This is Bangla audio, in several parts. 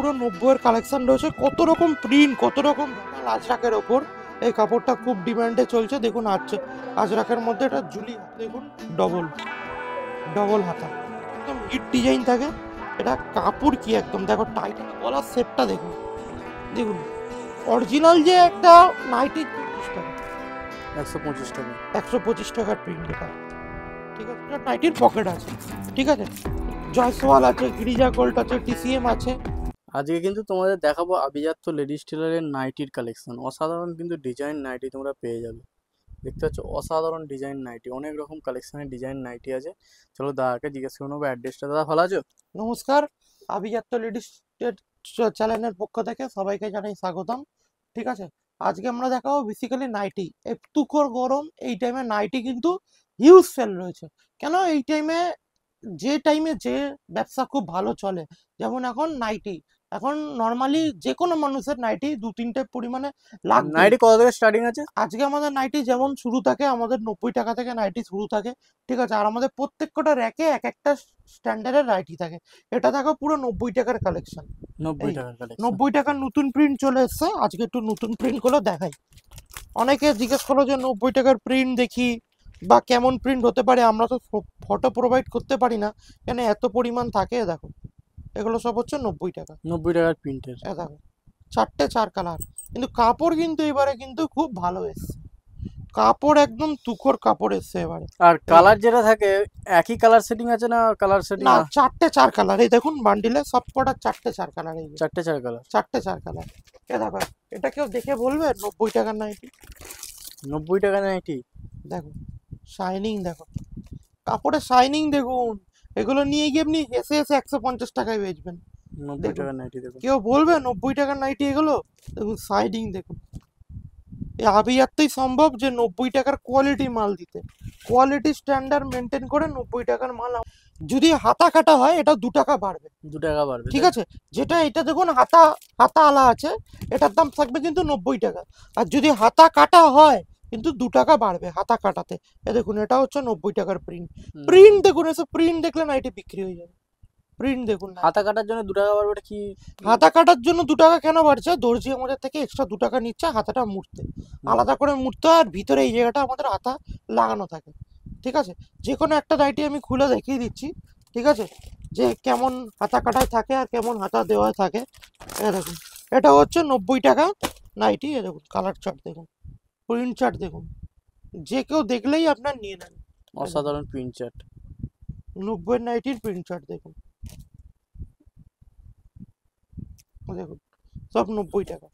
পুরো 90-এর কালেকশন রয়েছে, কত রকম প্রিন্ট, কত রকম আজরাকের ওপর। এই কাপড়টা খুব ডিমান্ডে চলছে। দেখুন আজরাকের মধ্যে এটা জুলি, দেখুন ডবল ডবল হাতা, একদম হিট ডিজাইন থাকে। এটা কাপড় কি একদম দেখো, টাইট গলার সেটটা দেখুন, দেখুন অরিজিনাল যে একটা নাইটি 125 টাকা, 125 টাকার প্রিন্ট এটা। ঠিক আছে, এটা নাইটির পকেট আছে। ঠিক আছে, জয়সওয়াল আছে, গিরিজা গোল্ড আছে, টিসিএম আছে। আজকে কিন্তু তোমাদের দেখাবো আভিজাত্য লেডিস টেলারের নাইটির কালেকশন। অসাধারণ কিন্তু ডিজাইন নাইটি তোমরা পেয়ে যাবে। দেখতে পাচ্ছ অসাধারণ ডিজাইন নাইটি, অনেক রকম কালেকশনের ডিজাইন নাইটি আছে। চলো দাদাকে জিজ্ঞেস করে নেবো অ্যাড্রেসটা। দাদা ভালো আছো? নমস্কার, আভিজাত্য লেডিস চ্যানেলের পক্ষ থেকে সবাইকে জানাই স্বাগতম। ঠিক আছে, আজকে আমরা দেখাবো বেসিক্যালি নাইটি। এই তুখর গরম এই টাইমে নাইটি কিন্তু হিউজ সেল রয়েছে। কেন এই টাইমে, যে ব্যবসা খুব ভালো চলে, যেমন এখন নাইটি, এখন নর্মালি যে কোনো মানুষের নাইটি 2-3টে পরিমাণে লাগবে। নাইটি কত থেকে স্টার্টিং আছে? আজকে আমাদের নাইটি যেমন শুরু থাকে, আমাদের 90 টাকা থেকে নাইটি শুরু থাকে। ঠিক আছে, আর আমাদের প্রত্যেকটা র্যাকে এক একটা স্ট্যান্ডার্ডের নাইটি থাকে। এটা দেখো পুরো 90 টাকার কালেকশন। 90 টাকার কালেকশন। 90 টাকার নতুন প্রিন্ট চলে এসছে, আজকে একটু নতুন প্রিন্ট গুলো দেখাই। অনেকে জিজ্ঞেস করো যে 90 টাকার প্রিন্ট দেখি বা কেমন প্রিন্ট হতে পারে, আমরা তো ফটো প্রোভাইড করতে পারি না, কেন এত পরিমাণ থাকে। দেখো এগুলো সব হচ্ছে 90 টাকা। 90 টাকার প্রিন্টের। দেখো 4 কালার, কিন্তু কাপড় কিন্তু এবারে কিন্তু খুব ভালো এসছে। কাপড় একদম তুখোর কাপড় এসছে এবারে। আর কালার যেটা থাকে একই কালার সেটিং আছে না? কালার সেটিং না, 4 কালার। এই দেখুন বান্ডিলে সব কটা 4 কালার। এই 4 কালার। 4 কালার। এ দেখো, এটা কেউ দেখে বলবে 90 টাকার নাইটি? 90 টাকা নাইটি। দেখো শাইনিং, দেখো কাপড়ের শাইনিং দেখুন। এগুলো নিয়ে গিয়ে আপনি হেসে হেসে 150 টাকায় বেচবেন। 90 টাকার নাইটি দেখুন। কেউ বলবে 90 টাকার নাইটি এগুলো? দেখুন শাইনিং দেখুন। এই আভিজাত্যই সম্ভব যে 90 টাকার কোয়ালিটি মাল দিতে, কোয়ালিটি স্ট্যান্ডার্ড মেনটেন করে 90 টাকার মাল। যদি হাতা কাটা হয় এটা 2 টাকা বাড়বে। 2 টাকা বাড়বে, ঠিক আছে, যেটা এটা দেখুন হাতা আলা আছে, এটার দাম থাকবে কিন্তু 90 টাকা। আর যদি হাতা কাটা হয় কিন্তু 2 টাকা বাড়বে হাতা কাটাতে। এ দেখুন এটা হচ্ছে 90 টাকার প্রিন্ট। প্রিন্ট দেখুন, এসব প্রিন্ট দেখলে নাইটি বিক্রি হয়ে যাবে। প্রিন্ট দেখুন না, হাতা কাটার জন্য 2 টাকা বাড়বে, এটা কি? হাতা কাটার জন্য 2 টাকা কেন বাড়ছে? দর্জি আমাদের থেকে এক্সট্রা 2 টাকা নিচ্ছে হাতাটা মুড়তে, আলাদা করে মুড়তে হয়। আর ভিতরে এই জায়গাটা আমাদের হাতা লাগানো থাকে। ঠিক আছে, যে কোনো একটা নাইটি আমি খুলে দেখিয়ে দিচ্ছি। ঠিক আছে, যে কেমন হাতা কাটায় থাকে আর কেমন হাতা দেওয়া থাকে। এ দেখুন এটা হচ্ছে 90 টাকা নাইটি। এ দেখুন কালার চার্ট দেখুন, প্রিন্ট চার্ট দেখুন, যে কেউ দেখলেই আপনার নিয়ে নেন। অসাধারণ প্রিন্ট চার্ট। 90 নাইটির প্রিন্ট চার্ট দেখুন, দেখুন সব 90 টাকা,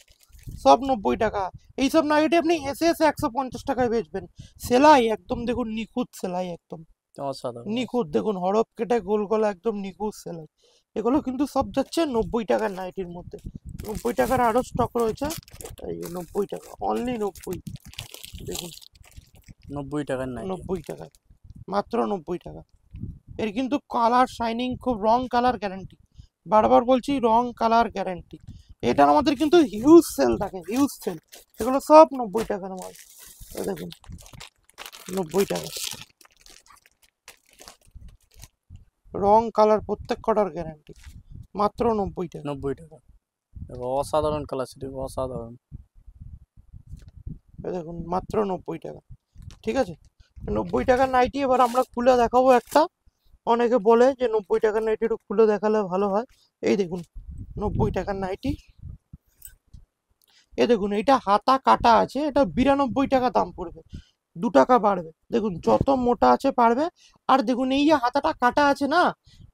সব 90 টাকা। এইসব নাইটি আপনি হেসে হেসে 150 টাকায় বেচবেন। সেলাই একদম দেখুন নিখুঁত সেলাই, একদম অসাধারণ নিখুঁত। দেখুন হরফ কেটে গোল গলা, একদম নিখুঁত সেলাই। এগুলো কিন্তু সব যাচ্ছে 90 টাকার নাইটির মধ্যে। 90 টাকার আরও স্টক রয়েছে। এই 90 টাকা, অনলি 90। দেখুন 90 টাকার নাইটি। 90 টাকা, মাত্র 90 টাকা। এর কিন্তু কালার শাইনিং খুব, রং কালার গ্যারান্টি। বারবার বলছি রং কালার গ্যারান্টি। এটার আমাদের কিন্তু হিউজ সেল থাকে, হিউজ সেল। এগুলো সব 90 টাকার মাল। দেখুন 90 টাকা, রং কালার প্রত্যেক কটার গ্যারান্টি, মাত্র 90 টাকা। 90 টাকা। দেখো অসাধারণ কালার সেটিং, অসাধারণ। দেখুন মাত্র 90 টাকা। ঠিক আছে, 90 টাকার নাইটি এবার আমরা খুলে দেখাবো একটা। অনেকে বলে যে 90 টাকার নাইটি একটু খুলে দেখালে ভালো হয়। এই দেখুন 90 টাকার নাইটি। এ দেখুন এটা হাতা কাটা আছে, এটা 92 টাকা দাম পড়বে, 2 টাকা বাড়বে। দেখুন যত মোটা আছে পারবে। আর দেখুন এই যে হাতাটা কাটা আছে না,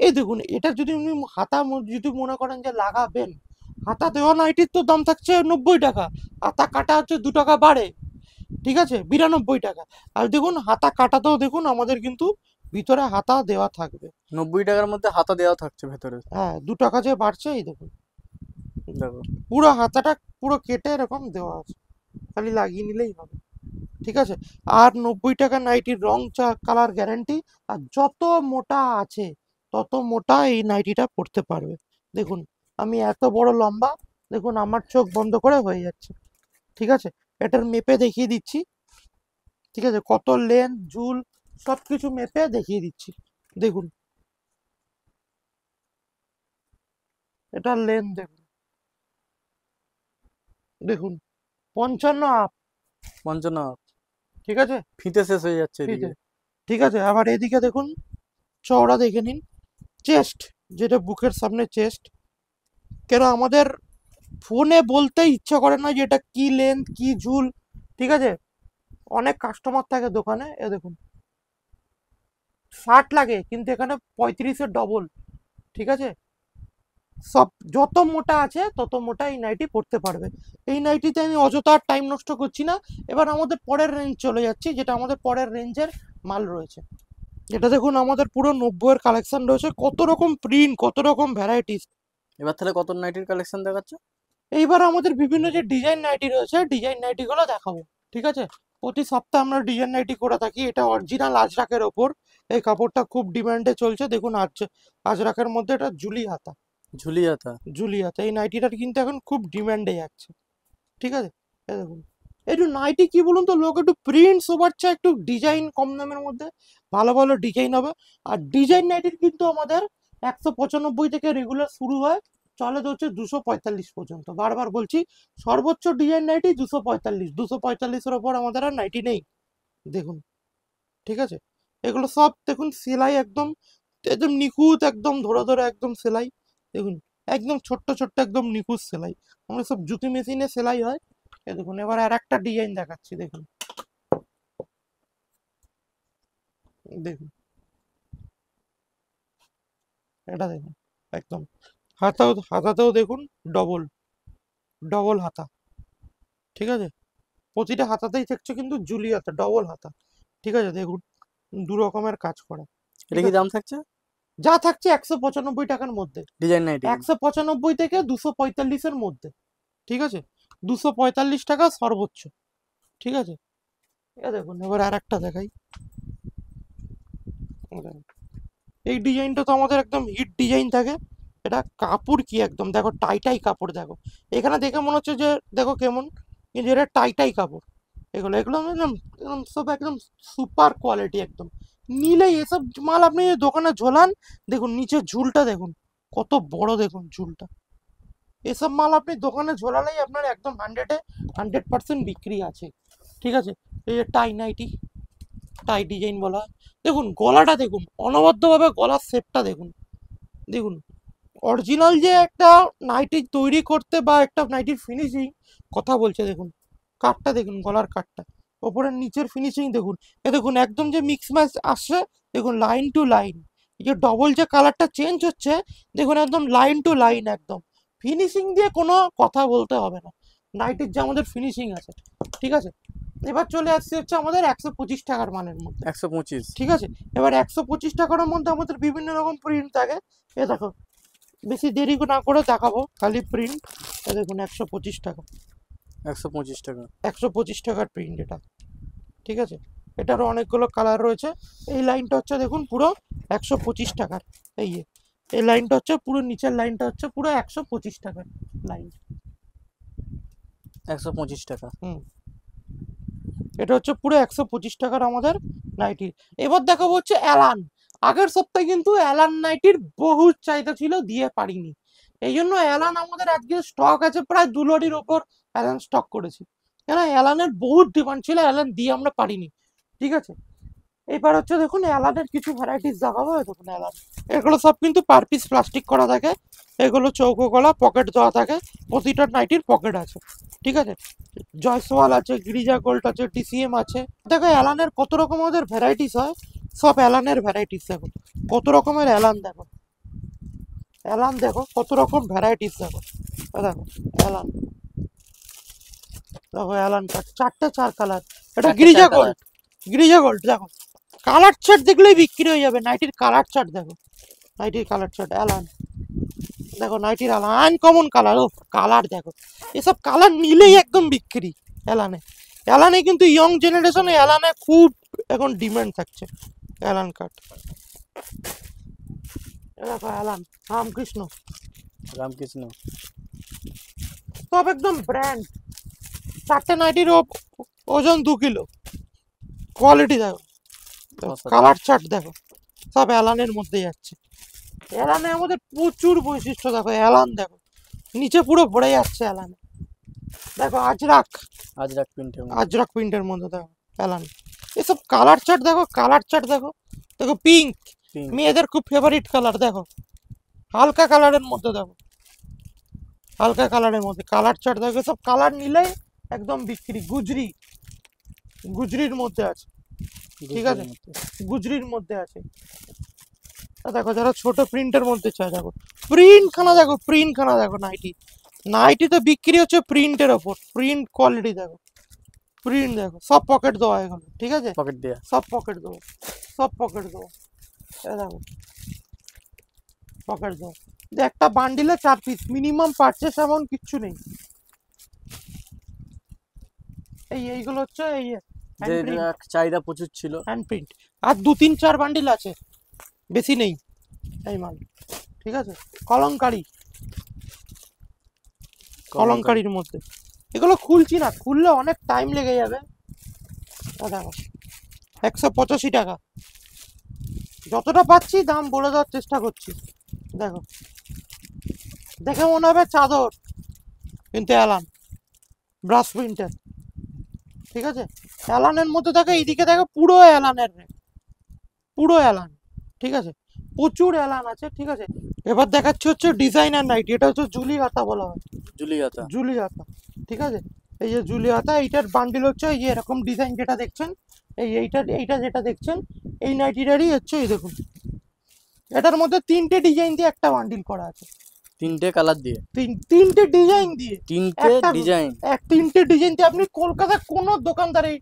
এই দেখুন এটা যদি আপনি যদি মনে করেন যে লাগাবেন, হাতা দেওয়া নাইটির তো দাম থাকছে 90 টাকা, হাতা কাটা হচ্ছে 2 টাকা বাড়ে। ঠিক আছে, 92 টাকা। আর দেখুন হাতা কাটাতেও দেখুন আমাদের কিন্তু ভিতরে হাতা দেওয়া থাকবে। 90 টাকার মধ্যে হাতা দেওয়া থাকছে ভেতরে। হ্যাঁ, 2 টাকা যে বাড়ছে, এই দেখুন দেখো পুরো হাতাটা পুরো কেটে এরকম দেওয়া আছে, খালি লাগিয়ে নিলেই হবে। ঠিক আছে, আর 90 টাকা নাইটির রং কালার গ্যারান্টি। আর যত মোটা আছে তত মোটা এই নাইটিটা পরতে পারবে। দেখুন আমি এত বড় লম্বা, দেখুন আমার চোখ বন্ধ করে হয়ে যাচ্ছে। ঠিক আছে, এটার মেপে দেখিয়ে দিচ্ছি। ঠিক আছে, কত লেন্থ ঝুল সব কিছু মেপে দেখিয়ে দিচ্ছি। দেখুন এটার লেন্থ দেখুন, দেখুন 55 আপ, 55। ঠিক আছে, ফিতে শেষ হয়ে যাচ্ছে ঠিক এদিকে। আছে, ঠিক আছে। আবার এদিকে দেখুন চওড়া দেখে নিন, চেস্ট, যেটা বুকের সামনে চেস্ট। কেন আমাদের ফোনে বলতে ইচ্ছা করে না যে এটা কি লেন্থ কি ঝুল, ঠিক আছে। অনেক কাস্টমার থাকে দোকানে, এ দেখুন 60 লাগে কিন্তু এখানে 35-এর ডবল, ঠিক আছে। সব যত মোটা আছে তত মোটা এই নাইটি পড়তে পারবে। এই নাইটিতে আমি অযথা টাইম নষ্ট করছি না। এবার আমাদের পরের রেঞ্জ চলে যাচ্ছি, যেটা আমাদের পরের রেঞ্জের মাল রয়েছে। এটা দেখুন আমাদের পুরো 90-এর কালেকশন রয়েছে, কত রকম প্রিন্ট, কত রকম ভ্যারাইটিস। এবার তাহলে কত নাইটির কালেকশন দেখাচ্ছ? এইবার আমাদের বিভিন্ন যে ডিজাইন নাইটি রয়েছে, ডিজাইন নাইটিগুলো দেখাবো, ঠিক আছে। প্রতি সপ্তাহে আমরা ডিজাইন নাইটি করে থাকি। এটা অরিজিনাল আজরাকের ওপর, এই কাপড়টা খুব ডিমান্ডে চলছে। দেখুন আজরাকের মধ্যে এটা জুলি হাতা, ঝুলি হাতা। জুলি হাতা, এই নাইটিটার কিন্তু এখন খুব ডিমান্ডে যাচ্ছে, ঠিক আছে। এই দেখুন একটু নাইটি কি বলুন তো, লোক একটু প্রিন্ট সবার চায়, একটু ডিজাইন কম দামের মধ্যে ভালো ভালো ডিজাইন হবে। আর ডিজাইন নাইটির কিন্তু আমাদের 195 থেকে রেগুলার শুরু হয়, চলে তো হচ্ছে 245 পর্যন্ত। বারবার বলছি, সর্বোচ্চ ডিজাইন নাইটি 245, 245-এর ওপর আমাদের আর নাইটি নেই। দেখুন, ঠিক আছে। এগুলো সব দেখুন সেলাই একদম একদম নিখুঁত, একদম ধরে ধরে একদম সেলাই। দেখুন একদম ছোট্ট ছোট্ট একদম নিখুঁত সেলাই, আমরা সব জুতি মেশিনে সেলাই হয়। এ দেখুন এবার আর একটা ডিজাইন দেখাচ্ছি, দেখুন, দেখুন এটা দেখুন একদম হাতাতেও দেখুন ডবল ডবল হাতা, ঠিক আছে। প্রতিটা হাতাতেই থাকছে কিন্তু জুলি হাতা, ডবল হাতা, ঠিক আছে। দেখুন দু রকমের কাজ করা, এটা ঠিক কি আছে। দাম থাকছে? যা থাকছে 195 টাকার মধ্যে, ডিজাইন নাইটি কিন্তু। 195 থেকে 245-এর মধ্যে, ঠিক আছে। 245 টাকা সর্বোচ্চ, ঠিক আছে। এ দেখুন এবার আর একটা দেখাই, এই দেখুন। এই ডিজাইনটা তো আমাদের একদম হিট ডিজাইন থাকে। এটা কাপড় কি একদম দেখো, টাই টাই কাপড় দেখো, এখানে দেখে মনে হচ্ছে যে দেখো কেমন, কিন্তু এটা টাই টাই কাপড়। এগুলো এগুলো একদম একদম সব একদম সুপার কোয়ালিটি একদম। নিলেই এসব মাল আপনি দোকানে ঝোলান, দেখুন নিচের ঝুলটা দেখুন কত বড়, দেখুন ঝুলটা। এসব মাল আপনি দোকানে ঝোলালেই আপনার একদম 100% বিক্রি আছে, ঠিক আছে। এই যে টাই নাইটি, টাই ডিজাইন বলা হয়। দেখুন গলাটা দেখুন, অনবদ্যভাবে গলার শেপটা দেখুন, দেখুন অরিজিনাল যে একটা নাইটি তৈরি করতে বা একটা নাইটির ফিনিশিং কথা বলছে। দেখুন কাটটা দেখুন, গলার কাটটা, ওপরের নিচের ফিনিশিং দেখুন। এ দেখুন একদম যে মিক্স ম্যাচ আসছে, দেখুন লাইন টু লাইন। এই যে ডবল যে কালারটা চেঞ্জ হচ্ছে, দেখুন একদম লাইন টু লাইন একদম। ফিনিশিং দিয়ে কোনো কথা বলতে হবে না, নাইটির যে আমাদের ফিনিশিং আছে, ঠিক আছে। এবার চলে আসছে হচ্ছে আমাদের 125 টাকার মানের মধ্যে, 125। ঠিক আছে। এবার 125 টাকার মধ্যে আমাদের বিভিন্ন রকম প্রিন্ট থাকে। এ দেখো বেশি দেরি না করে দেখাবো খালি প্রিন্ট। এ দেখুন 125 টাকা, 125 টাকা। 125 টাকার প্রিন্ট এটা, ঠিক আছে। এটারও অনেকগুলো কালার রয়েছে। এই লাইনটা হচ্ছে দেখুন পুরো 125 টাকার। এই যে এই লাইনটা হচ্ছে পুরো, নিচের লাইনটা হচ্ছে পুরো 125 টাকার লাইন। 125 টাকা। হুম, এটা হচ্ছে পুরো 125 টাকার আমাদের নাইটি। এবার দেখাবো হচ্ছে অ্যালান। আগের সপ্তাহে কিন্তু অ্যালান নাইটির বহু চাহিদা ছিল, দিয়ে পারিনি। এই জন্য অ্যালান আমাদের আজকে স্টক আছে প্রায় 2 লরির ওপর অ্যালান স্টক করেছি। কেন অ্যালানের বহুত ডিমান্ড ছিল, অ্যালান দিয়ে আমরা পারিনি, ঠিক আছে। এবার হচ্ছে দেখুন অ্যালানের কিছু ভ্যারাইটিস দেখাবো। দেখুন অ্যালান, এগুলো সব কিন্তু পার পিস প্লাস্টিক করা থাকে। এগুলো চৌকো গলা, পকেট দেওয়া থাকে, প্রতিটা নাইটির পকেট আছে, ঠিক আছে। জয়সওয়াল আছে, গিরিজা গোল্ড আছে, টিসিএম আছে। দেখো অ্যালানের কত রকম আমাদের ভ্যারাইটিস হয়, সব অ্যালানের ভ্যারাইটিস দেখো, কত রকমের অ্যালান দেখো, অ্যালান দেখো কত রকম ভ্যারাইটিস দেখো। দেখো অ্যালান, দেখো অ্যালান কাট 4টে 4 কালার। এটা গিরিজা গোল্ড, গিরিজা গোল্ড দেখো, কালার চার্ট দেখলেই বিক্রি হয়ে যাবে। নাইটির কালার চার্ট দেখো, নাইটির কালার চার্ট অ্যালান দেখো, নাইটির অ্যালান আনকমন কালার, ও কালার দেখো, এসব কালার নিলেই একদম বিক্রি অ্যালানে। অ্যালানে কিন্তু ইয়ং জেনারেশনে অ্যালানে খুব এখন ডিমান্ড থাকছে, অ্যালান কাট। দেখো অ্যালান রামকৃষ্ণ, রামকৃষ্ণ। সব একদম ব্র্যান্ড। 4টে নাইটির ওজন 2 কিলো, কোয়ালিটি দেখো, কালার চার্ট দেখো, সব অ্যালানের মধ্যে যাচ্ছে। অ্যালানে আমাদের প্রচুর বৈশিষ্ট্য দেখো, অ্যালান দেখো নিচে পুরো ভরে যাচ্ছে অ্যালানে। দেখো আজরাক, আজরাক প্রিন্টের মধ্যে। আজরাক প্রিন্টের মধ্যে দেখো অ্যালান। এসব কালার চার্ট দেখো, কালার চার্ট দেখো, দেখো পিঙ্ক, পিঙ্ক। মেয়েদের খুব ফেভারিট কালার। দেখো হালকা কালারের মধ্যে, দেখো হালকা কালারের মধ্যে কালার চার্ট দেখো। সব কালার নিলে একদম বিক্রি। গুজরি, গুজরির মধ্যে আছে, ঠিক আছে, গুজরির মধ্যে আছে। দেখো যারা ছোট প্রিন্টের মধ্যে চায়, দেখো প্রিন্ট খানা, দেখো প্রিন্ট খানা দেখো। নাইটি, নাইটি তো বিক্রি হচ্ছে প্রিন্টের ওপর, প্রিন্ট কোয়ালিটি দেখো, প্রিন্ট দেখো। সব পকেট দেওয়া এগুলো, ঠিক আছে, পকেট দেয়া। সব পকেট দেবো, সব পকেট দেবো। এ দেখো পকেট দেবো। যে একটা বান্ডিলে 4 পিস, মিনিমাম পারচেস এমন কিচ্ছু নেই। এইগুলো হচ্ছে এই যে চাহিদা প্রচুর ছিল, হ্যান্ড প্রিন্ট। আর 2-3-4 বান্ডিল আছে, বেশি নেই এই মাল, ঠিক আছে। কলমকারি, কলমকারির মধ্যে এগুলো খুলছি না, খুললে অনেক টাইম লেগে যাবে। দেখো 185 টাকা, যতটা পাচ্ছি দাম বলে দেওয়ার চেষ্টা করছি। দেখো দেখে মনে হবে চাদর, কিন্তু অ্যালান, ব্রাশ প্রিন্টের, ঠিক আছে। অ্যালানের মধ্যে দেখো, এইদিকে দেখো পুরো অ্যালানের, পুরো অ্যালান, ঠিক আছে, প্রচুর অ্যালান আছে, ঠিক আছে। এবার দেখাচ্ছি হচ্ছে ডিজাইনার নাইটি। এটা হচ্ছে জুলি হাতা বলা হয়, জুলি হাতা, জুলি হাতা, ঠিক আছে। এই যে জুলি হাতা, এইটার বান্ডিল হচ্ছে এই যে এরকম ডিজাইন যেটা দেখছেন, এইটা যেটা দেখছেন, এই নাইটিটারই হচ্ছে এই দেখুন। এটার মধ্যে 3টে ডিজাইন দিয়ে একটা বান্ডিল করা আছে, 3টে কালার দিয়ে, 3টে ডিজাইন দিয়ে, 3টে ডিজাইন, 3টে ডিজাইন দিয়ে। আপনি কলকাতার কোনো দোকানদার এই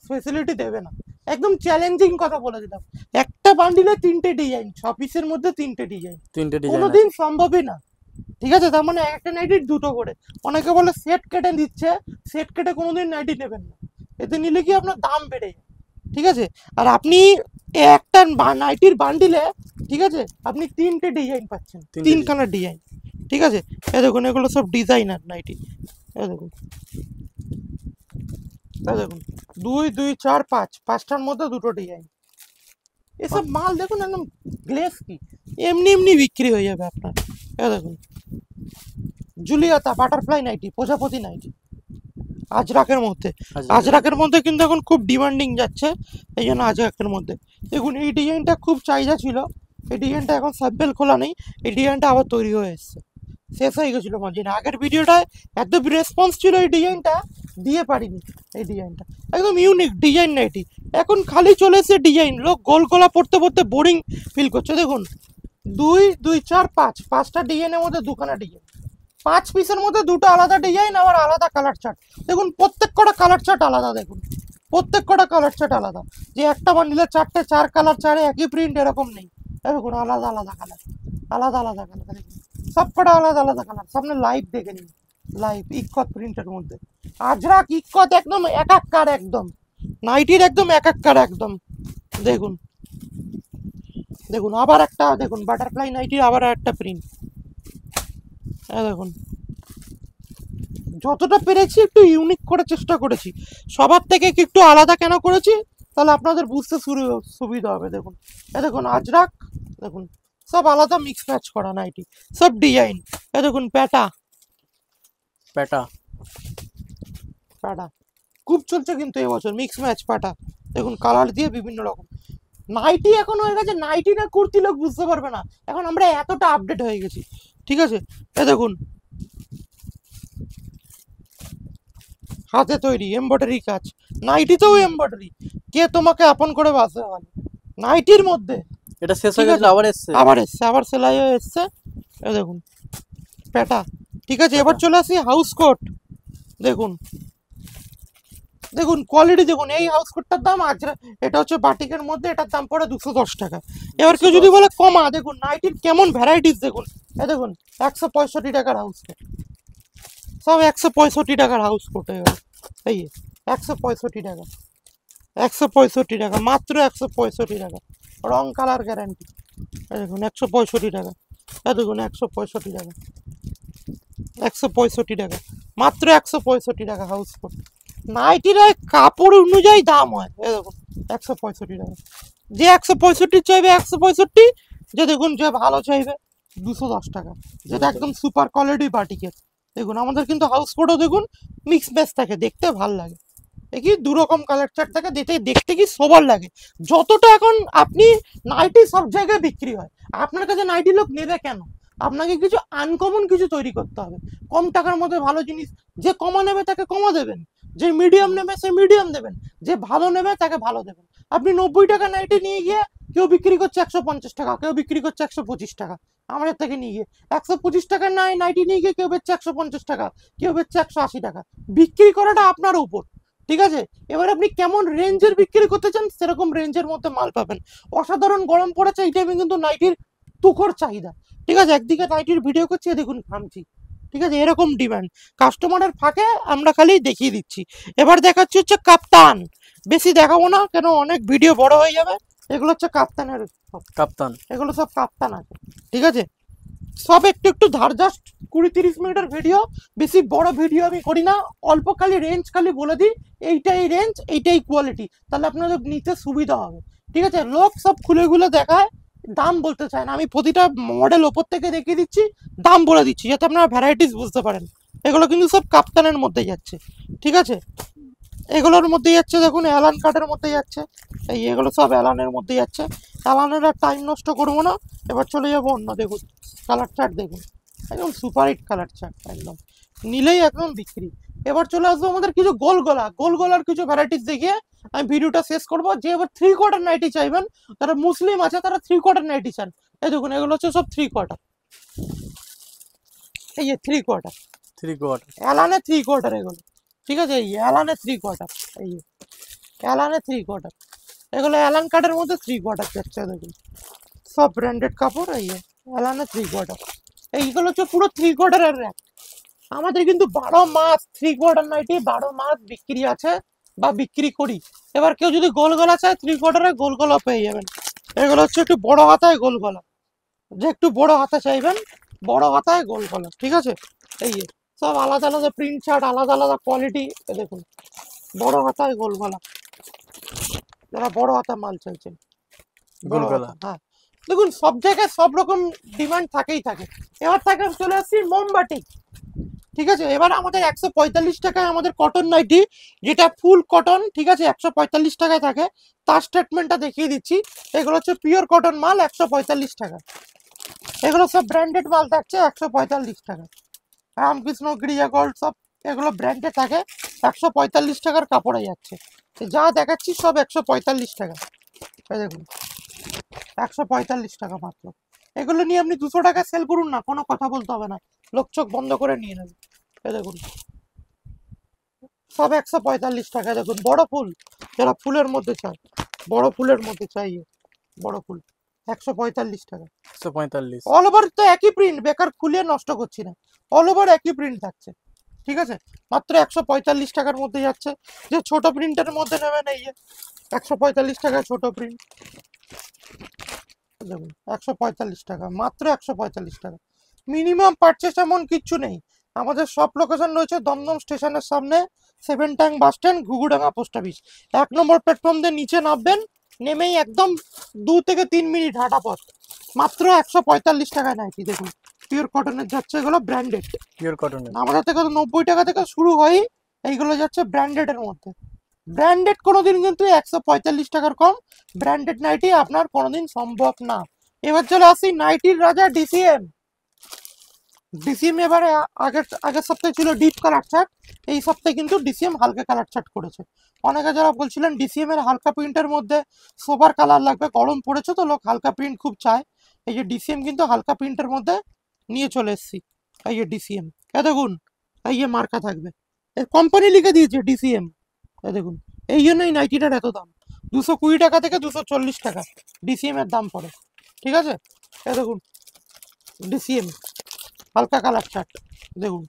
ফেসিলিটি দেবে না, একদম চ্যালেঞ্জিং কথা বলে দিলাম। একটা বান্ডিলে 3টে ডিজাইন, 6 পিসের মধ্যে 3টে ডিজাইন, 3টে ডিজাইন কোনোদিন সম্ভবই না, ঠিক আছে। তার মানে একটা নাইটির 2টো করে। অনেকে বলে সেট কেটে দিচ্ছে, সেট কেটে কোনোদিন নাইটি নেবেন না, এতে নিলে কি আপনার দাম বেড়ে যায়, ঠিক আছে। আর আপনি একটা নাইটির বান্ডিলে, ঠিক আছে, আপনি 3টে ডিজাইন পাচ্ছেন, 3 কালার ডিজাইন, ঠিক আছে। এ দেখুন এগুলো সব ডিজাইনার নাইটি। এ দেখুন, এ দেখুন 2 2 4 5, 5টার মধ্যে 2টো ডিজাইন। এসব মাল দেখুন একদম গ্লেস কি, এমনি এমনি বিক্রি হয়ে যাবে আপনার। এ দেখুন জুলিয়াতা বাটারফ্লাই নাইটি, প্রজাপতি নাইটি, আজরাকের মধ্যে। আজরাকের মধ্যে কিন্তু এখন খুব ডিমান্ডিং যাচ্ছে, এই জন্য আজরাকের মধ্যে। দেখুন এই ডিজাইনটা খুব চাহিদা ছিল, এই ডিজাইনটা এখন সাববেল খোলা নেই, এই ডিজাইনটা আবার তৈরি হয়ে এসছে, শেষ হয়ে গেছিলো মাঝে। আগের ভিডিওটায় এত রেসপন্স ছিল এই ডিজাইনটা দিয়ে পারিনি। এই ডিজাইনটা একদম ইউনিক ডিজাইন নাইটি, এখন খালি চলে এসে ডিজাইন। লোক গোল গলা পড়তে পড়তে বোরিং ফিল করছে। দেখুন 2 2 4 5, 5টা ডিজাইনের মধ্যে 2খানা ডিজাইন, 5 পিসের মধ্যে 2টো আলাদা ডিজাইন, আবার আলাদা কালার চার্ট। দেখুন প্রত্যেক কটা কালার চার্ট আলাদা, দেখুন প্রত্যেক কটা কালার চার্ট আলাদা। যে একটা বান্ডিলে 4টে 4 কালার, 4 একই প্রিন্ট এরকম নেই। দেখুন আলাদা আলাদা কালার, আলাদা আলাদা কালার, দেখুন সব কটা আলাদা আলাদা কালার। সামনে লাইভ দেখে নিন, লাইভ ইক্কত প্রিন্টের মধ্যে। আজরাক ইক্কত একদম একাকার, একদম নাইটির একদম একাকার একদম। দেখুন দেখুন আবার একটা, দেখুন বাটারফ্লাই নাইটির আবার একটা প্রিন্ট। দেখুন যতটা পেরেছি একটু ইউনিক করে চেষ্টা করেছি, সবার থেকে একটু আলাদা কেন করেছি তাহলে আপনাদের বুঝতে সুবিধা হবে। দেখুন এ দেখুন আজরাক, দেখুন সব আলাদা মিক্স ম্যাচ করা নাইটি, সব ডিজাইন। এ দেখুন প্যাটা, প্যাটা, প্যাটা খুব চলছে কিন্তু এবছর মিক্স ম্যাচ প্যাটা। দেখুন কালার দিয়ে বিভিন্ন রকম নাইটি এখন হয়ে গেছে। নাইটি না কুর্তি লোক বুঝতে পারবে না, এখন আমরা এতটা আপডেট হয়ে গেছি, ঠিক আছে। এ দেখুন হাতে তৈরি এমব্রয়ডারি কাজ, নাইটিতেও এমব্রয়ডারি। কে তোমাকে আপন করে বাসে ভালো, নাইটির মধ্যে। এটা শেষ হয়ে গেছিল, আবার এসছে, আবার এসছে, আবার সেলাই হয়ে এসছে। এ দেখুন প্যাটা, ঠিক আছে। এবার চলে আসি হাউস কোট। দেখুন দেখুন কোয়ালিটি দেখুন, এই হাউস কোটটার দাম এটা হচ্ছে বাটিকের মধ্যে, এটার দাম পড়ে 210 টাকা। এবার কেউ যদি বলে কমা, দেখুন নাইটির কেমন ভ্যারাইটিস দেখুন। এ দেখুন 165 টাকার হাউস কোট, সব 165 টাকার হাউস কোট। এই 165 টাকা, 165 টাকা, মাত্র 165 টাকা, রং কালার গ্যারান্টি। দেখুন 165 টাকা, দেখুন 165 টাকা, 165 টাকা, মাত্র 165 টাকা হাউস কোট। নাইটির কাপড় অনুযায়ী দাম হয়। এ দেখুন 165 টাকা, যে 165 চাইবে 165, যে দেখুন যে ভালো চাইবে 210 টাকা, যেটা একদম সুপার কোয়ালিটি বাটিকের। দেখুন আমাদের কিন্তু হাউস কোটও দেখুন মিক্স ম্যাচ থাকে, দেখতে ভাল লাগে। কি দু রকম কালার চার্ট থাকে, দেখতে দেখতে কি সোবার লাগে। যতটা এখন আপনি নাইটি সব জায়গায় বিক্রি হয়, আপনার কাছে নাইটি লোক নেবে কেন? আপনাকে কিছু আনকমন কিছু তৈরি করতে হবে, কম টাকার মধ্যে ভালো জিনিস। যে কমা নেবে তাকে কমা দেবেন, যে মিডিয়াম নেবে সে মিডিয়াম দেবেন, যে ভালো নেবে তাকে ভালো দেবেন। আপনি 90 টাকা নাইটি নিয়ে গিয়ে কেউ বিক্রি করছে 150 টাকা, কেউ বিক্রি করছে 125 টাকা, আমাদের থেকে নিয়ে গিয়ে 125 টাকার নাইটি নিয়ে গিয়ে কেউ বেচছে 150 টাকা, কেউ বেচছে 180 টাকা। বিক্রি করাটা আপনার উপর, ঠিক আছে? এবার আপনি কেমন রেঞ্জের বিক্রি করতে চান সেরকম রেঞ্জের মধ্যে মাল পাবেন। অসাধারণ গরম পড়েছে এই টাইমে কিন্তু নাইটির তুখর চাহিদা, ঠিক আছে? একদিকে নাইটির ভিডিও করছি, দেখুন ঘামছি, ঠিক আছে? এরকম ডিমান্ড, কাস্টমারের ফাঁকে আমরা খালি দেখিয়ে দিচ্ছি। এবার দেখাচ্ছি হচ্ছে কাপ্তান। বেশি দেখাবো না কেন অনেক ভিডিও বড় হয়ে যাবে। এগুলো হচ্ছে কাপ্তানের, কাপ্তান। এগুলো সব কাপ্তান আছে, ঠিক আছে? সব একটু একটু ধার, জাস্ট 20-30 মিনিটের ভিডিও, বেশি বড় ভিডিও আমি করি না। অল্প খালি রেঞ্জ খালি বলে দিই, এইটাই রেঞ্জ এইটাই কোয়ালিটি, তাহলে আপনাদের নিতে সুবিধা হবে, ঠিক আছে? লোক সব খুলে খুলে দেখায়, দাম বলতে চায় না। আমি প্রতিটা মডেল ওপর থেকে দেখিয়ে দিচ্ছি, দাম বলে দিচ্ছি যাতে আপনারা ভ্যারাইটিস বুঝতে পারেন। এগুলো কিন্তু সব কাপ্তানের মধ্যে যাচ্ছে, ঠিক আছে? এগুলোর মধ্যে যাচ্ছে, দেখুন অ্যালান কাটের মধ্যে যাচ্ছে, এই এগুলো সব অ্যালানের মধ্যে যাচ্ছে। অ্যালানের আর টাইম নষ্ট করবো না, এবার চলে যাবো অন্য। দেখুন কালার চার্ট দেখুন, একদম সুপার হিট কালার চার্ট, একদম নিলেই একদম বিক্রি। এবার চলে আসবো আমাদের কিছু গোল গলা, গোল গলার কিছু ভ্যারাইটিস দেখিয়ে আমি ভিডিওটা শেষ করবো। যে এবার 3/4 নাইটি চাইবেন, যারা মুসলিম আছে তারা 3/4 নাইটি চান, এই দেখুন এগুলো হচ্ছে সব 3/4, এই যে 3/4 3/4। অ্যালানে 3/4 এগুলো, ঠিক আছে? এই অ্যালানে 3/4, এই অ্যালানে 3/4, এগুলো অ্যালান কাটের মধ্যে 3/4 যাচ্ছে, দেখুন সব ব্র্যান্ডেড কাপড়। এই অ্যালানে 3/4, এইগুলো হচ্ছে পুরো 3/4 র্যাক। আমাদের কিন্তু 12 মাস 3/4 নাইটি 12 মাস বিক্রি আছে বা বিক্রি করি। এবার কেউ যদি গোল গলা চায় 3/4 গোল গলা পেয়ে যাবেন। এগুলো হচ্ছে একটু বড় হাতায় গোল গলা, যে একটু বড় হাতা চাইবেন বড় হাতায় গোল গলা, ঠিক আছে? এই যে সব আলাদা আলাদা প্রিন্ট শার্ট, আলাদা আলাদা কোয়ালিটি। দেখুন বড় হাতায় গোল গলা, যারা বড় হাতা মাল চাইছেন বড় গোলগলা। হাতা, হ্যাঁ। দেখুন সব জায়গায় সব রকম ডিমান্ড থাকেই থাকে। এবার থাকে চলে আসছি মোমবাটি, ঠিক আছে? এবার আমাদের 145 টাকায় আমাদের কটন নাইটি, যেটা ফুল কটন, ঠিক আছে? 145 টাকায় থাকে। তার স্টেটমেন্টটা দেখিয়ে দিচ্ছি। এগুলো হচ্ছে পিওর কটন মাল, 145 টাকা। এগুলো সব ব্র্যান্ডেড মাল থাকছে 145 টাকা। রামকৃষ্ণ, গিরিজা গোল্ড, সব এগুলো ব্র্যান্ডে থাকে। 145 টাকার কাপড়ে যাচ্ছে, যা দেখাচ্ছি সব 145 টাকা। এই দেখুন 145 টাকা মাত্র। এগুলো নিয়ে আপনি 200 টাকা সেল করুন না, কোনো কথা বলতে হবে না, লোক চোখ বন্ধ করে নিয়ে নেবে। এই দেখুন সব 145 টাকা। দেখুন বড় ফুল, যারা ফুলের মধ্যে চায়, বড় ফুলের মধ্যে চাই, বড় ফুল 145 টাকা। 145। অল ওভার তো একই প্রিন্ট, বেকার খুলে নষ্ট করছি না, অল ওভার একই প্রিন্ট থাকছে, ঠিক আছে? মাত্র 145 টাকার মধ্যে যাচ্ছে। যে ছোট প্রিন্টের মধ্যে নেবেন, এই 145 টাকায় ছোট প্রিন্ট, দেখুন 145 টাকা, মাত্র 145 টাকা। মিনিমাম পারচেস এমন কিচ্ছু নেই। আমাদের সব লোকেশন রয়েছে দমদম স্টেশনের সামনে, 7 tank bus stand, Ghughudanga post office. 1 নম্বর প্ল্যাটফর্ম দিয়ে নিচে নামবেন, নেমেই একদম 2 থেকে 3 মিনিট হাঁটা পথ। মাত্র 145 টাকায় নাইটি, দেখুন পিওর কটনের যাচ্ছে, এগুলো ব্র্যান্ডেড। পিওর কটনের। আমাদের থেকে তো 90 টাকা থেকে শুরু হয়, এইগুলো যাচ্ছে ব্র্যান্ডেডের মধ্যে। ব্র্যান্ডেড কোনোদিন কিন্তু 145 টাকার কম ব্র্যান্ডেড নাইটি আপনার কোনোদিন সম্ভব না। এবার চলে আসি নাইটির রাজা ডিসিএম। ডিসিএম এবারে আগের আগের সপ্তাহে ছিল ডিপ কালার চার্ট, এই সপ্তাহে কিন্তু ডিসিএম হালকা কালার চার্ট করেছে। অনেকে যারা বলছিলেন ডিসিএম এর হালকা প্রিন্টের মধ্যে সোবার কালার লাগবে, গরম পড়েছে তো লোক হালকা প্রিন্ট খুব চায়, এই যে ডিসিএম কিন্তু হালকা প্রিন্টের মধ্যে নিয়ে চলে এসেছি। এই যে ডিসিএম, এ দেখুন এই যে মার্কা থাকবে, কোম্পানি লিখে দিয়েছে ডিসিএম, এ দেখুন। এই জন্যই নাইটিটার এত দাম, 220 টাকা থেকে 240 টাকা ডিসিএম এর দাম পড়ে, ঠিক আছে? এ দেখুন ডিসিএম হালকা কালার চার্ট, দেখুন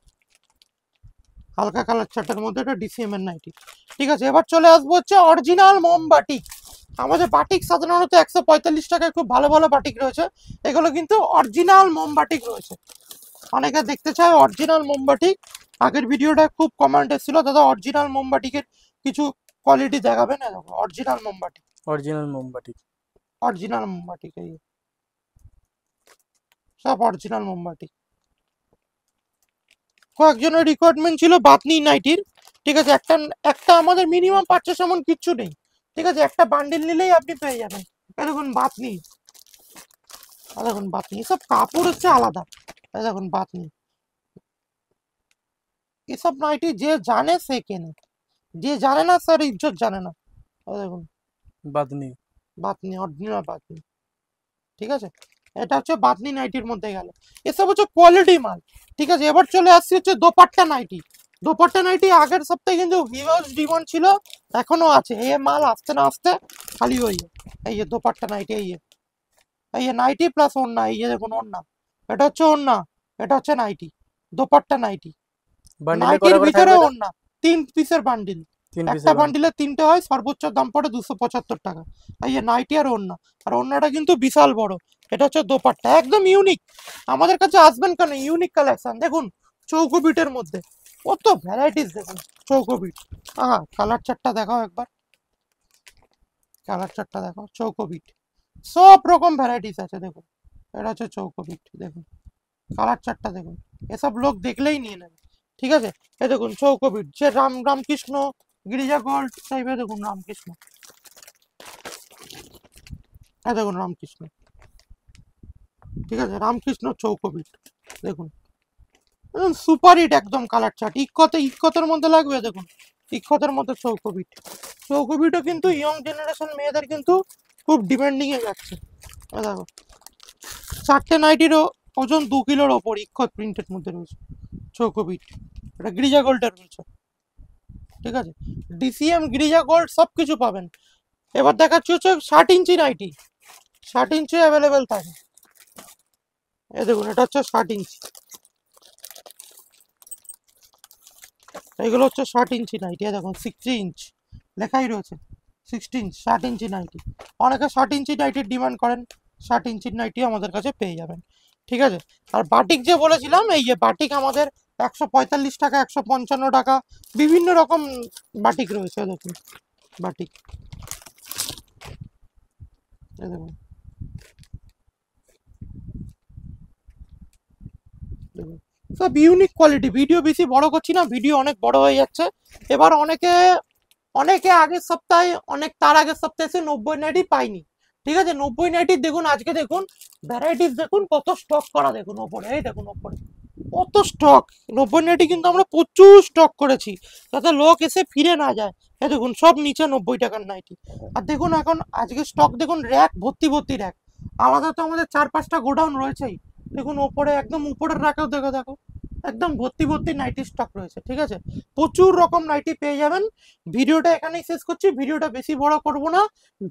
হালকা কালার চার্টের মধ্যে এটা ডিসিএম এর নাইটি, ঠিক আছে? এবার চলে আসবো হচ্ছে অরিজিনাল মোমবাটিক। আমাদের বাটিক সাধারণত 145 টাকায় খুব ভালো ভালো বাটিক রয়েছে, এগুলো কিন্তু অরিজিনাল মোমবাটিক রয়েছে। অনেকে দেখতে চায় অরিজিনাল মোমবাটিক, আগের ভিডিওটা খুব কমেন্ট এসেছিল, দাদা অরিজিনাল মোমবাটিকের কিছু কোয়ালিটি দেখাবেন। অরিজিনাল মোমবাটিক, অরিজিনাল মোমবাতি। অরিজিনাল মোমবাটিক, এই সব অরিজিনাল মোমবাটিক। কয়েকজনের রিকোয়ারমেন্ট ছিল বাতনি নাইটির, ঠিক আছে। একটা একটা আমাদের মিনিমাম পারচেস এমন কিচ্ছু নেই, ঠিক আছে। একটা বান্ডিল নিলেই আপনি পেয়ে যাবেন। এই দেখুন বাতনি, দেখুন বাতনি, এসব কাপড় হচ্ছে আলাদা। এই দেখুন বাতনি, এসব নাইটি যে জানে সে কেনে, যে জানে না স্যার ইজ্জত জানে না। এই দেখুন বাদনি। বাতনি, অরিজিনাল বাতনি, ঠিক আছে। এটা হচ্ছে বাতনি নাইটির মধ্যে গেল। এসব হচ্ছে কোয়ালিটি মাল, ঠিক আছে। এবার চলে আসছি হচ্ছে দোপাট্টা নাইটি। দোপাট্টা নাইটি আগের সপ্তাহে কিন্তু হিউজ ডিমান্ড ছিল, এখনো আছে। এই মাল আসতে না আসতে খালি হয়ে যায়। এই যে দোপাট্টা নাইটি, এই যে নাইটি প্লাস ওড়না, এই যে দেখুন ওড়না, এটা হচ্ছে ওড়না, এটা হচ্ছে নাইটি, দোপাট্টা নাইটি। বান্ডিলে নাইটির কটা করে ভিতরে থাকবে এটা? ওড়না, 3 পিসের বান্ডিল। 3 পিসের একটা বান্ডিল। বান্ডিলে 3টে হয়, সর্বোচ্চ দাম পড়ে 275 টাকা। এই যে নাইটি আর ওড়না, আর ওড়নাটা কিন্তু বিশাল বড়। এটা হচ্ছে দোপাট্টা, একদম ইউনিক। আমাদের কাছে আসবেন কেন, ইউনিক কালেকশন দেখুন। চৌকো বিটের মধ্যে কত ভ্যারাইটিস দেখুন। চৌকো বিট, আহা কালার চারটা দেখাও একবার, কালার চারটা দেখাও। চৌকো বিট সব রকম ভ্যারাইটিস আছে দেখুন। এটা হচ্ছে চৌকো বিট, দেখুন কালার চারটা দেখুন। এসব লোক দেখলেই নিয়ে নেবে, ঠিক আছে। এই দেখুন চৌকো বিট, যে রামকৃষ্ণ, গিরিজা গোল্ড টাইপের, দেখুন রামকৃষ্ণ, এই দেখুন রামকৃষ্ণ, ঠিক আছে। রামকৃষ্ণ চৌকো বিট দেখুন, সুপার হিট একদম কালার চার্ট। ইকতের মধ্যে লাগবে দেখুন, ইকতের মধ্যে চৌকো বিট। চৌকো বিটও কিন্তু ইয়ং জেনারেশন মেয়েদের কিন্তু খুব ডিমান্ডিং এ যাচ্ছে। এই দেখো, 4টে নাইটিরও ওজন 2 কিলোর ওপর, ইক্ষত প্রিন্টের মধ্যে রয়েছে চৌকো বিট। এটা গিরিজা গোল্ডের রয়েছে, ঠিক আছে। ডিসিএম, গিরিজা গোল্ড সব কিছু পাবেন। এবার দেখাচ্ছি হচ্ছে 60 ইঞ্চি নাইটি, 60 ইঞ্চি অ্যাভেলেবেল থাকে। এই দেখুন এটা হচ্ছে 60 ইঞ্চি, এগুলো হচ্ছে 60 ইঞ্চি নাইটি। দেখুন 60 ইঞ্চ লেখাই রয়েছে, 16 ইঞ্চ, 60 ইঞ্চি নাইটি। অনেকে 60 ইঞ্চি নাইটির ডিমান্ড করেন, 60 ইঞ্চির নাইটি আমাদের কাছে পেয়ে যাবেন, ঠিক আছে। আর বাটিক যে বলেছিলাম, এই যে বাটিক আমাদের 145 টাকা, 155 টাকা, বিভিন্ন রকম বাটিক রয়েছে। দেখুন বাটিক, এই দেখুন, দেখুন সব ইউনিক কোয়ালিটি। ভিডিও বেশি বড় করছি না, ভিডিও অনেক বড় হয়ে যাচ্ছে। এবার অনেকে অনেকে আগের সপ্তাহে, অনেক তার আগের সপ্তাহে এসে 90 নাইটি পাইনি, ঠিক আছে। 90 নাইটির দেখুন আজকে দেখুন ভ্যারাইটিস, দেখুন কত স্টক করা, দেখুন ওপরে, এই দেখুন ওপরে কত স্টক। 90 নাইটি কিন্তু আমরা প্রচুর স্টক করেছি, যাতে লোক এসে ফিরে না যায়। এই দেখুন সব নিচে 90 টাকার নাইটি। আর দেখুন এখন আজকে স্টক দেখুন, র্যাক ভর্তি ভর্তি র্যাক। আলাদা তো আমাদের 4-5টা গোডাউন রয়েছেই। দেখুন ওপরে একদম উপরের র্যাকেও দেখো, দেখো একদম ভর্তি ভর্তি নাইটি স্টক রয়েছে, ঠিক আছে। প্রচুর রকম নাইটি পেয়ে যাবেন। ভিডিওটা এখানেই শেষ করছি, ভিডিওটা বেশি বড় করব না।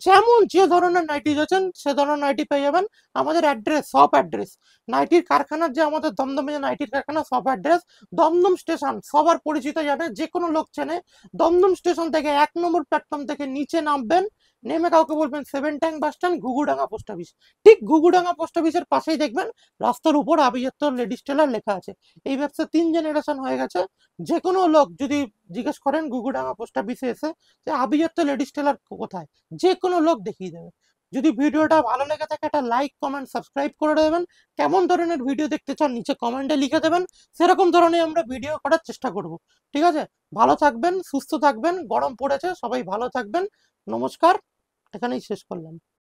যেমন যে ধরনের নাইটি যাচ্ছেন সে ধরনের নাইটি পেয়ে যাবেন। আমাদের অ্যাড্রেস, সব অ্যাড্রেস, নাইটির কারখানার যে আমাদের দমদমে যে নাইটির কারখানা, সব অ্যাড্রেস দমদম স্টেশন, সবার পরিচিত জানে, যে কোনো লোক চেনে। দমদম স্টেশন থেকে 1 নম্বর প্ল্যাটফর্ম থেকে নিচে নামবেন, নেমে কাউকে বলবেন 7 tank bus stand, Ghughudanga post office. ঠিক ঘুঘুডাঙ্গা পোস্ট অফিসের পাশেই দেখবেন রাস্তার উপর আবিজাত্য লেডিস টেলার লেখা আছে। এই ব্যবসা 3 জেনারেশন হয়ে গেছে। যে কোনো লোক যদি জিজ্ঞেস করেন ঘুঘুডাঙ্গা পোস্ট অফিসে এসে যে আবিজাত্য লেডিস টেলার কোথায়, যে কোনো লোক দেখিয়ে দেবে। যদি ভিডিওটা ভালো লেগে থাকে একটা লাইক, কমেন্ট, সাবস্ক্রাইব করে দেবেন। কেমন ধরনের ভিডিও দেখতে চান নিচে কমেন্টে লিখে দেবেন, সেরকম ধরনের আমরা ভিডিও করার চেষ্টা করব, ঠিক আছে। ভালো থাকবেন, সুস্থ থাকবেন, গরম পড়েছে, সবাই ভালো থাকবেন। নমস্কার, এখানেই শেষ করলাম।